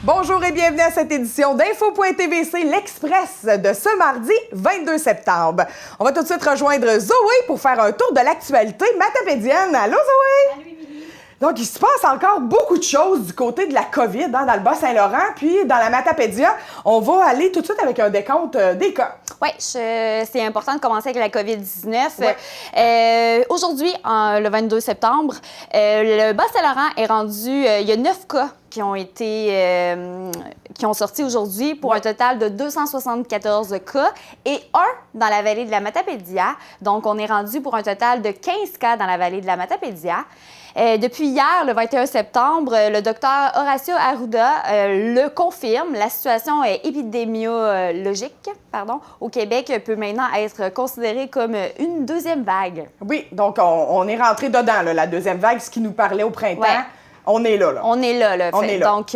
Bonjour et bienvenue à cette édition d'Info.tvc, l'Express de ce mardi 22 septembre. On va tout de suite rejoindre Zoé pour faire un tour de l'actualité matapédienne. Allô Zoé? Salut Émilie. Donc, il se passe encore beaucoup de choses du côté de la COVID dans le Bas-Saint-Laurent. Puis, dans la Matapédia, on va aller tout de suite avec un décompte des cas. Oui, c'est important de commencer avec la COVID-19. Ouais. Aujourd'hui, le 22 septembre, le Bas-Saint-Laurent est rendu... il y a 9 cas qui ont sorti aujourd'hui pour un total de 274 cas et 1 dans la vallée de la Matapédia. Donc, on est rendu pour un total de 15 cas dans la vallée de la Matapédia. Depuis hier, le 21 septembre, le docteur Horacio Arruda le confirme. La situation épidémiologique au Québec peut maintenant être considérée comme une deuxième vague. Oui, donc on est rentré dedans, là, la deuxième vague, ce qui nous parlait au printemps. Ouais. On est là. On est là. On est là. Donc,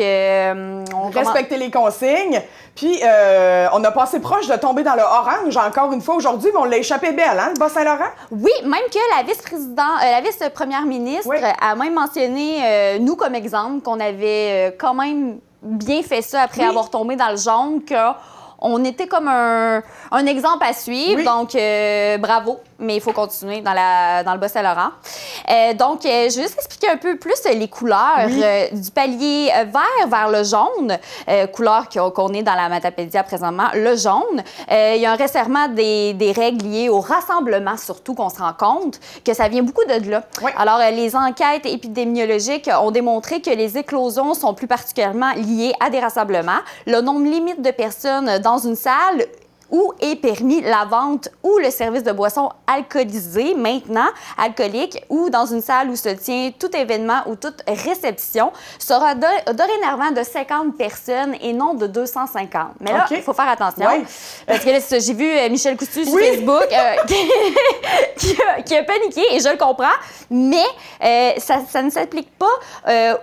respecter les consignes. Puis, on a passé proche de tomber dans le orange encore une fois aujourd'hui, mais on l'a échappé belle, hein, le Bas-Saint-Laurent? Oui, même que la vice-première ministre a même mentionné, nous comme exemple, qu'on avait quand même bien fait ça après avoir tombé dans le jaune, qu'on était comme un exemple à suivre. Oui. Donc, bravo. Mais il faut continuer dans le Bas-Saint-Laurent. Donc, je vais juste expliquer un peu plus les couleurs du palier vert vers le jaune, couleur qu'on est dans la Matapédia présentement, le jaune. Il y a un resserrement des règles liées au rassemblement, surtout qu'on se rend compte que ça vient beaucoup de là. Oui. Alors, les enquêtes épidémiologiques ont démontré que les éclosions sont plus particulièrement liées à des rassemblements. Le nombre limite de personnes dans une salle où est permis la vente ou le service de boissons alcoolisées, maintenant alcooliques, ou dans une salle où se tient tout événement ou toute réception, sera dorénavant de 50 personnes et non de 250. Mais là, il faut faire attention. Oui. Parce que là, j'ai vu Michel Coutu sur Facebook qui a paniqué, et je le comprends, mais ça ne s'applique pas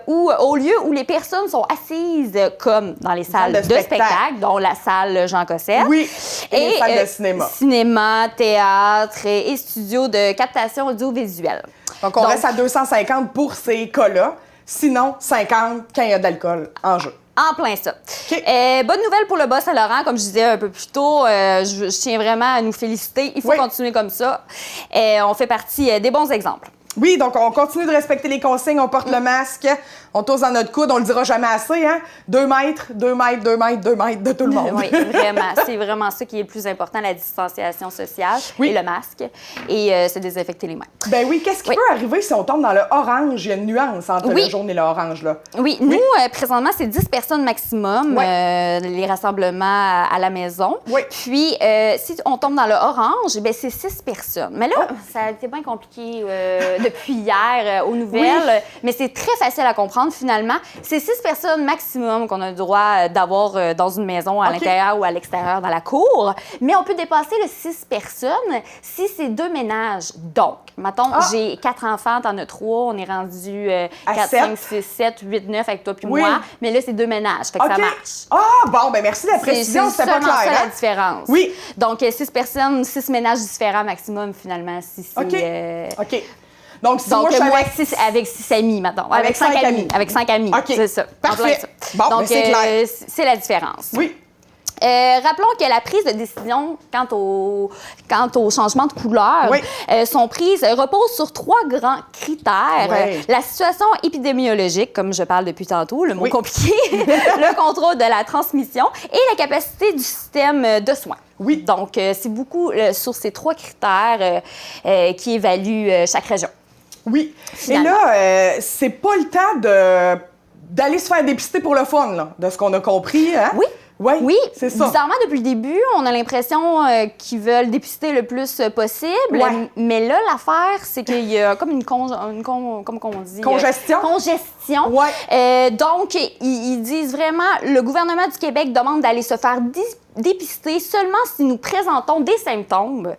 aux lieux où les personnes sont assises, comme dans les salles de spectacle, dont la salle Jean Cossette. Oui. Et les salles de cinéma. Cinéma, théâtre et studio de captation audiovisuelle. Donc, on reste à 250 pour ces cas-là. Sinon, 50 quand il y a de l'alcool en jeu. En plein ça. Bonne nouvelle pour le Bas-Saint-Laurent, comme je disais un peu plus tôt. Je tiens vraiment à nous féliciter. Il faut continuer comme ça. On fait partie des bons exemples. Oui, donc on continue de respecter les consignes, on porte le masque, on tousse dans notre coude, on le dira jamais assez, hein? 2 mètres, 2 mètres, 2 mètres, 2 mètres de tout le monde. Oui, vraiment. C'est vraiment ça qui est le plus important, la distanciation sociale et le masque. Et se désinfecter les mains. Ben oui, qu'est-ce qui peut arriver si on tombe dans le orange? Il y a une nuance entre le jaune et le orange, là. Oui, nous, présentement, c'est 10 personnes maximum, les rassemblements à la maison. Oui. Puis, si on tombe dans le orange, ben c'est 6 personnes. Mais là, ça a été bien compliqué depuis hier aux nouvelles, mais c'est très facile à comprendre finalement. C'est 6 personnes maximum qu'on a le droit d'avoir dans une maison à l'intérieur ou à l'extérieur dans la cour, mais on peut dépasser le 6 personnes si c'est 2 ménages. Donc, mettons, j'ai 4 enfants, t'en as 3, on est rendu 4, 5, 6, 7, 8, 9 avec toi puis moi, mais là, c'est 2 ménages, fait que ça marche. Ah, bon, ben merci de la précision, c'est pas clair. C'est ça la différence. Oui. Donc, 6 personnes, 6 ménages différents maximum finalement. Si OK. Donc, si moi, avec 6 amis, maintenant. Avec 5 amis. Avec 5 amis, c'est ça. Parfait. Bon, donc, c'est clair. C'est la différence. Oui. Rappelons que la prise de décision quant au changement de couleur sont prises, repose sur 3 grands critères. La situation épidémiologique, comme je parle depuis tantôt, le mot compliqué, le contrôle de la transmission et la capacité du système de soins. Oui. Donc, c'est beaucoup sur ces 3 critères qui évaluent chaque région. Oui. Finalement. Et là, c'est pas le temps d'aller se faire dépister pour le fun, là, de ce qu'on a compris. Hein? Oui, c'est ça. Bizarrement, depuis le début, on a l'impression qu'ils veulent dépister le plus possible. Mais là, l'affaire, c'est qu'il y a comme une congestion. Donc, ils disent vraiment, le gouvernement du Québec demande d'aller se faire dépister seulement si nous présentons des symptômes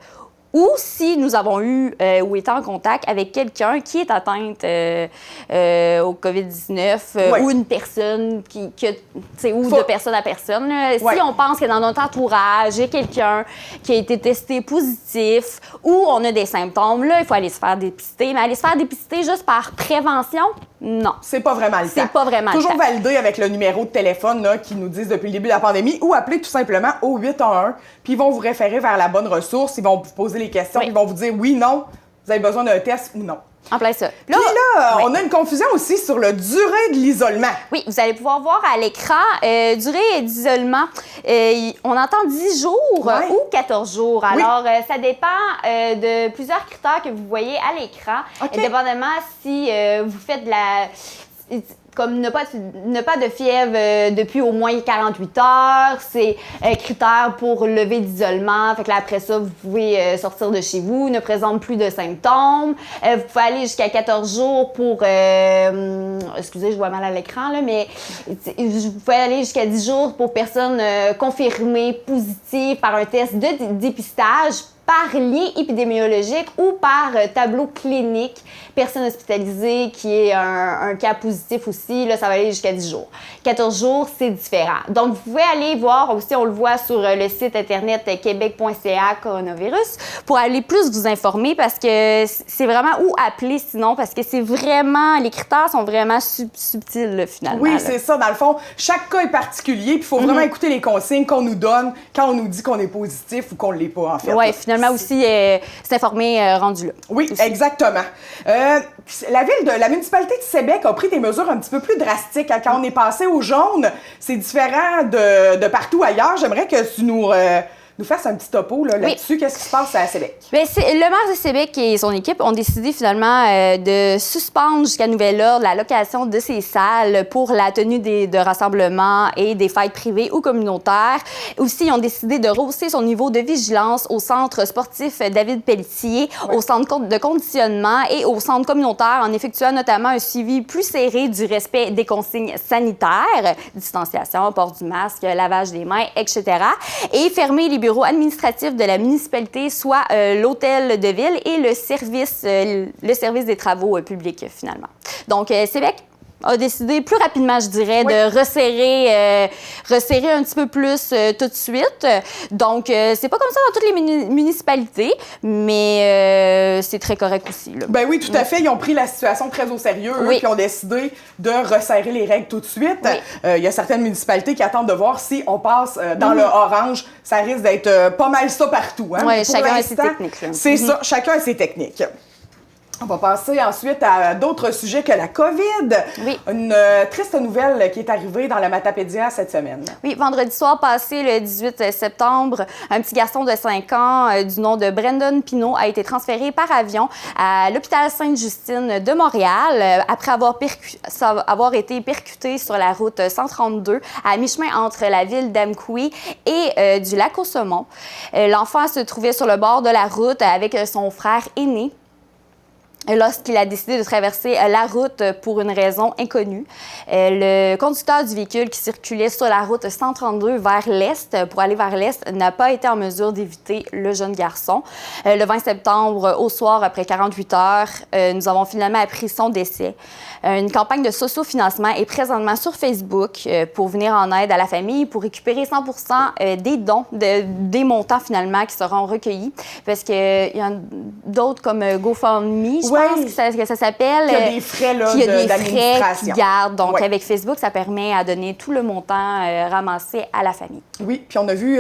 ou si nous avons eu ou été en contact avec quelqu'un qui est atteinte au COVID-19 ou une personne ou de personne à personne. Si on pense que dans notre entourage, il y a quelqu'un qui a été testé positif ou on a des symptômes, là, il faut aller se faire dépister. Mais aller se faire dépister juste par prévention, Non. C'est pas vraiment le temps. C'est pas vraiment Toujours le temps. valider avec le numéro de téléphone là, qui nous disent depuis le début de la pandémie ou appeler tout simplement au 811, puis ils vont vous référer vers la bonne ressource, ils vont vous poser les questions, Oui. ils vont vous dire oui, non, vous avez besoin d'un test ou non. En plein ça. Puis là, oui. on a une confusion aussi sur la durée de l'isolement. Oui, vous allez pouvoir voir à l'écran, durée d'isolement, on entend 10 jours Ouais. ou 14 jours. Oui. Alors, ça dépend de plusieurs critères que vous voyez à l'écran, OK. dépendamment si vous faites de la... Comme ne pas de fièvre depuis au moins 48 heures, c'est critère pour lever d'isolement. Fait que là, après ça, vous pouvez sortir de chez vous, ne présente plus de symptômes. Vous pouvez aller jusqu'à 14 jours pour... excusez, je vois mal à l'écran, là, mais vous pouvez aller jusqu'à 10 jours pour personnes confirmées positives par un test de dépistage par lien épidémiologique ou par tableau clinique, personne hospitalisée qui est un cas positif aussi, là, ça va aller jusqu'à 10 jours. 14 jours, c'est différent. Donc, vous pouvez aller voir aussi, on le voit sur le site internet québec.ca coronavirus, pour aller plus vous informer parce que c'est vraiment où appeler sinon, parce que c'est vraiment, les critères sont vraiment subtils là, finalement. Oui, là. c'est ça. Dans le fond, chaque cas est particulier, puis il faut vraiment écouter les consignes qu'on nous donne quand on nous dit qu'on est positif ou qu'on ne l'est pas, en fait. Oui, finalement aussi, s'informer rendu là. Oui, aussi. exactement. La municipalité de Sébec a pris des mesures un petit peu plus drastiques. Hein. Quand on est passé au jaune, c'est différent de partout ailleurs. J'aimerais que tu nous fasses un petit topo là-dessus. Qu'est-ce qui se passe à Sébec? Bien, le maire de Sébec et son équipe ont décidé finalement de suspendre jusqu'à nouvel ordre la location de ces salles pour la tenue de rassemblements et des fêtes privées ou communautaires. Aussi, ils ont décidé de rehausser son niveau de vigilance au centre sportif David Pelletier, au centre de conditionnement et au centre communautaire en effectuant notamment un suivi plus serré du respect des consignes sanitaires, distanciation, port du masque, lavage des mains, etc. Et fermer les bureaux administratifs de la municipalité, soit l'hôtel de ville et le service des travaux publics, finalement. Donc, Sébec a décidé plus rapidement, je dirais, de resserrer un petit peu plus tout de suite. Donc, c'est pas comme ça dans toutes les municipalités, mais c'est très correct aussi. Là. Ben oui, tout à fait. Ils ont pris la situation très au sérieux, puis ont décidé de resserrer les règles tout de suite. Il y a certaines municipalités qui attendent de voir si on passe dans le orange. Ça risque d'être pas mal ça partout. Hein? Oui, chacun a ses techniques. C'est ça, chacun a ses techniques. On va passer ensuite à d'autres sujets que la COVID. Oui. Une triste nouvelle qui est arrivée dans la Matapédia cette semaine. Oui, vendredi soir passé, le 18 septembre, un petit garçon de 5 ans du nom de Brandon Pinault a été transféré par avion à l'hôpital Sainte-Justine de Montréal après avoir été percuté sur la route 132 à mi-chemin entre la ville d'Amqui et du lac au Saumon. L'enfant se trouvait sur le bord de la route avec son frère aîné lorsqu'il a décidé de traverser la route pour une raison inconnue. Le conducteur du véhicule qui circulait sur la route 132 vers l'est, pour aller vers l'est, n'a pas été en mesure d'éviter le jeune garçon. Le 20 septembre, au soir, après 48 heures, nous avons finalement appris son décès. Une campagne de sociofinancement est présentement sur Facebook pour venir en aide à la famille, pour récupérer 100% des dons, des montants finalement qui seront recueillis. Parce qu'il y a d'autres comme GoFundMe, je pense que ça s'appelle. Il y a des frais là, qu'il y a des d'administration. frais qui gardent. Donc, avec Facebook, ça permet à donner tout le montant ramassé à la famille. Oui, puis on a vu...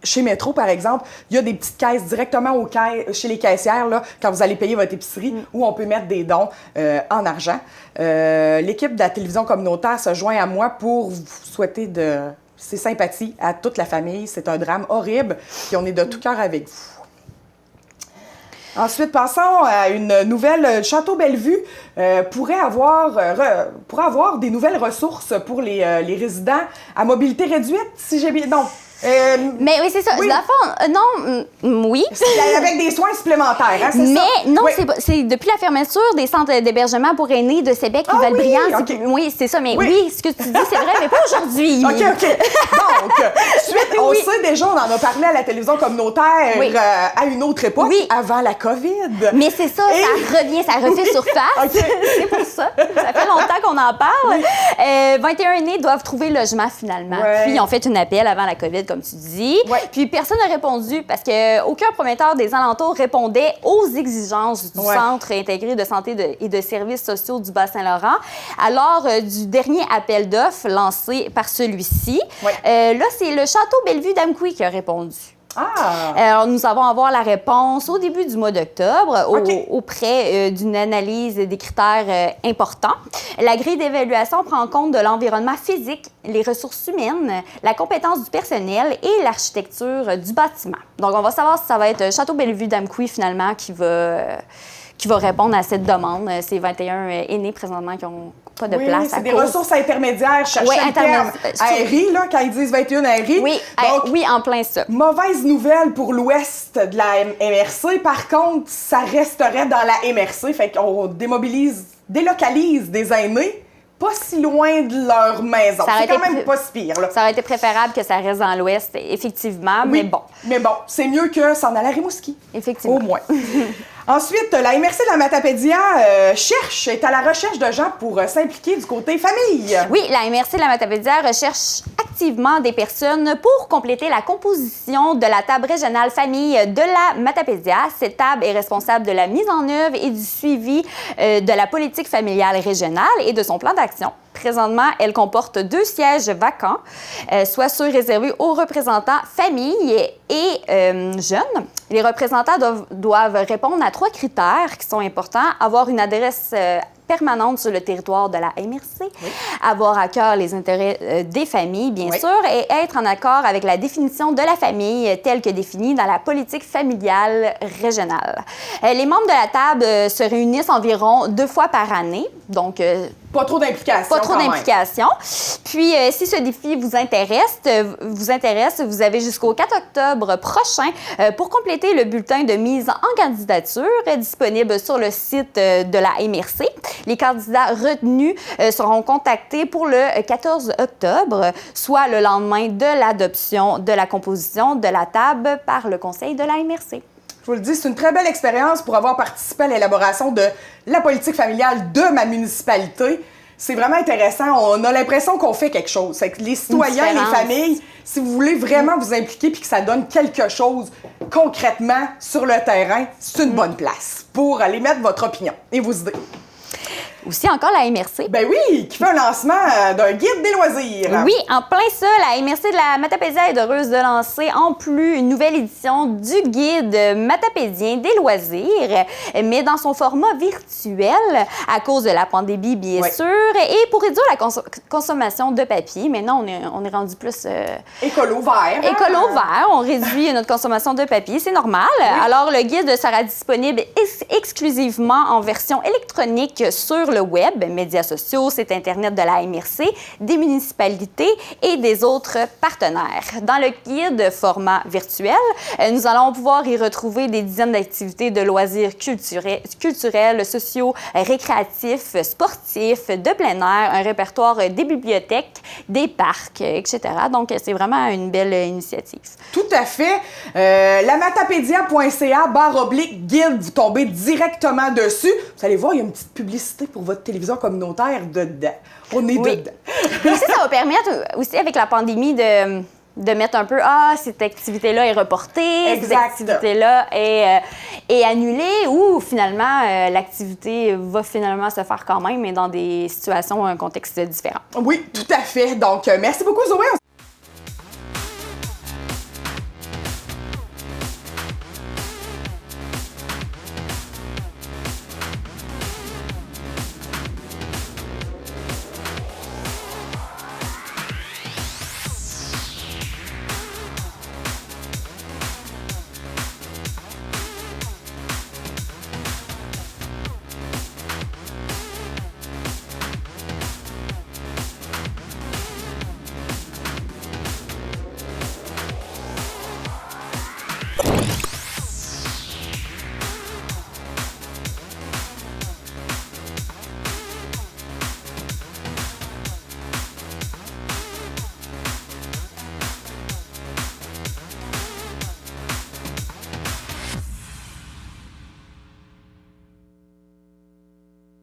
Chez Métro, par exemple, il y a des petites caisses directement chez les caissières, là, quand vous allez payer votre épicerie, où on peut mettre des dons en argent. L'équipe de la télévision communautaire se joint à moi pour vous souhaiter ses sympathies à toute la famille. C'est un drame horrible, puis on est de tout cœur avec vous. Ensuite, passons à une nouvelle. Château Bellevue pourrait avoir des nouvelles ressources pour les résidents à mobilité réduite, si j'ai bien... Non. Mais oui, c'est ça. Oui. Dans le fond, non, oui. Avec des soins supplémentaires, hein, c'est ça? Mais non, c'est depuis la fermeture des centres d'hébergement pour aînés de Sébec et Val-Briand. Oui, c'est ça. Mais oui, ce que tu dis, c'est vrai, mais pas aujourd'hui. OK. Donc, suite, on sait déjà, on en a parlé à la télévision communautaire à une autre époque, avant la COVID. Mais c'est ça, ça refait surface. C'est pour ça. Ça fait longtemps qu'on en parle. 21 aînés doivent trouver logement finalement. Puis, ils ont fait un appel avant la COVID, comme tu dis. Puis, personne n'a répondu parce qu'aucun prometteur des alentours répondait aux exigences du Centre intégré de santé et de services sociaux du Bas-Saint-Laurent. Alors, du dernier appel d'offres lancé par celui-ci, là, c'est le Château Bellevue d'Amqui qui a répondu. Alors, nous allons avoir la réponse au début du mois d'octobre auprès d'une analyse des critères importants. La grille d'évaluation prend en compte de l'environnement physique, les ressources humaines, la compétence du personnel et l'architecture du bâtiment. Donc, on va savoir si ça va être Château Bellevue d'Amqui, finalement, qui va répondre à cette demande. C'est 21 aînés présentement qui n'ont pas de place. C'est des ressources intermédiaires. Je cherchais le terme aérie, là, quand ils disent 21 aéries. Oui, en plein ça. Mauvaise nouvelle pour l'ouest de la MRC. Par contre, ça resterait dans la MRC. Fait qu'on délocalise des aînés pas si loin de leur maison. C'est quand même pas si pire. Là. Ça aurait été préférable que ça reste dans l'ouest, effectivement, mais bon. Mais bon, c'est mieux que s'en aller à Rimouski. Effectivement. Au moins. Ensuite, la MRC de la Matapédia est à la recherche de gens pour s'impliquer du côté famille. Oui, la MRC de la Matapédia recherche activement des personnes pour compléter la composition de la table régionale famille de la Matapédia. Cette table est responsable de la mise en œuvre et du suivi de la politique familiale régionale et de son plan d'action. Présentement, elle comporte 2 sièges vacants, soit ceux réservés aux représentants familles et jeunes. Les représentants doivent répondre à 3 critères qui sont importants. Avoir une adresse permanente sur le territoire de la MRC, avoir à cœur les intérêts des familles, bien sûr, et être en accord avec la définition de la famille telle que définie dans la politique familiale régionale. Les membres de la table se réunissent environ 2 fois par année, donc pas trop d'implication. Pas trop d'implication. Puis, si ce défi vous intéresse, vous avez jusqu'au 4 octobre prochain pour compléter le bulletin de mise en candidature disponible sur le site de la MRC. Les candidats retenus seront contactés pour le 14 octobre, soit le lendemain de l'adoption de la composition de la table par le Conseil de la MRC. Je vous le dis, c'est une très belle expérience pour avoir participé à l'élaboration de la politique familiale de ma municipalité. C'est vraiment intéressant. On a l'impression qu'on fait quelque chose. C'est que les citoyens, les familles, si vous voulez vraiment vous impliquer puis que ça donne quelque chose concrètement sur le terrain, c'est une bonne place pour aller mettre votre opinion et vos idées. Aussi encore la MRC. Ben oui, qui fait un lancement d'un guide des loisirs. Oui, en plein ça, la MRC de la Matapédia est heureuse de lancer en plus une nouvelle édition du guide matapédien des loisirs, mais dans son format virtuel à cause de la pandémie, bien sûr, et pour réduire la consommation de papier. Maintenant, on est rendu plus... écolo vert. Écolo vert. On réduit notre consommation de papier, c'est normal. Alors, le guide sera disponible exclusivement en version électronique sur le web, médias sociaux, site Internet de la MRC, des municipalités et des autres partenaires. Dans le guide format virtuel, nous allons pouvoir y retrouver des dizaines d'activités de loisirs culturels, sociaux, récréatifs, sportifs, de plein air, un répertoire des bibliothèques, des parcs, etc. Donc, c'est vraiment une belle initiative. Tout à fait. Lamatapédia.ca/guide, vous tombez directement dessus. Vous allez voir, il y a une petite publicité pour votre téléviseur communautaire dedans. On est dedans. Aussi, ça va permettre, aussi avec la pandémie, de mettre un peu, cette activité-là est reportée, cette activité-là est annulée, ou finalement, l'activité va finalement se faire quand même, mais dans des situations, un contexte différent. Oui, tout à fait. Donc, merci beaucoup, Zoé.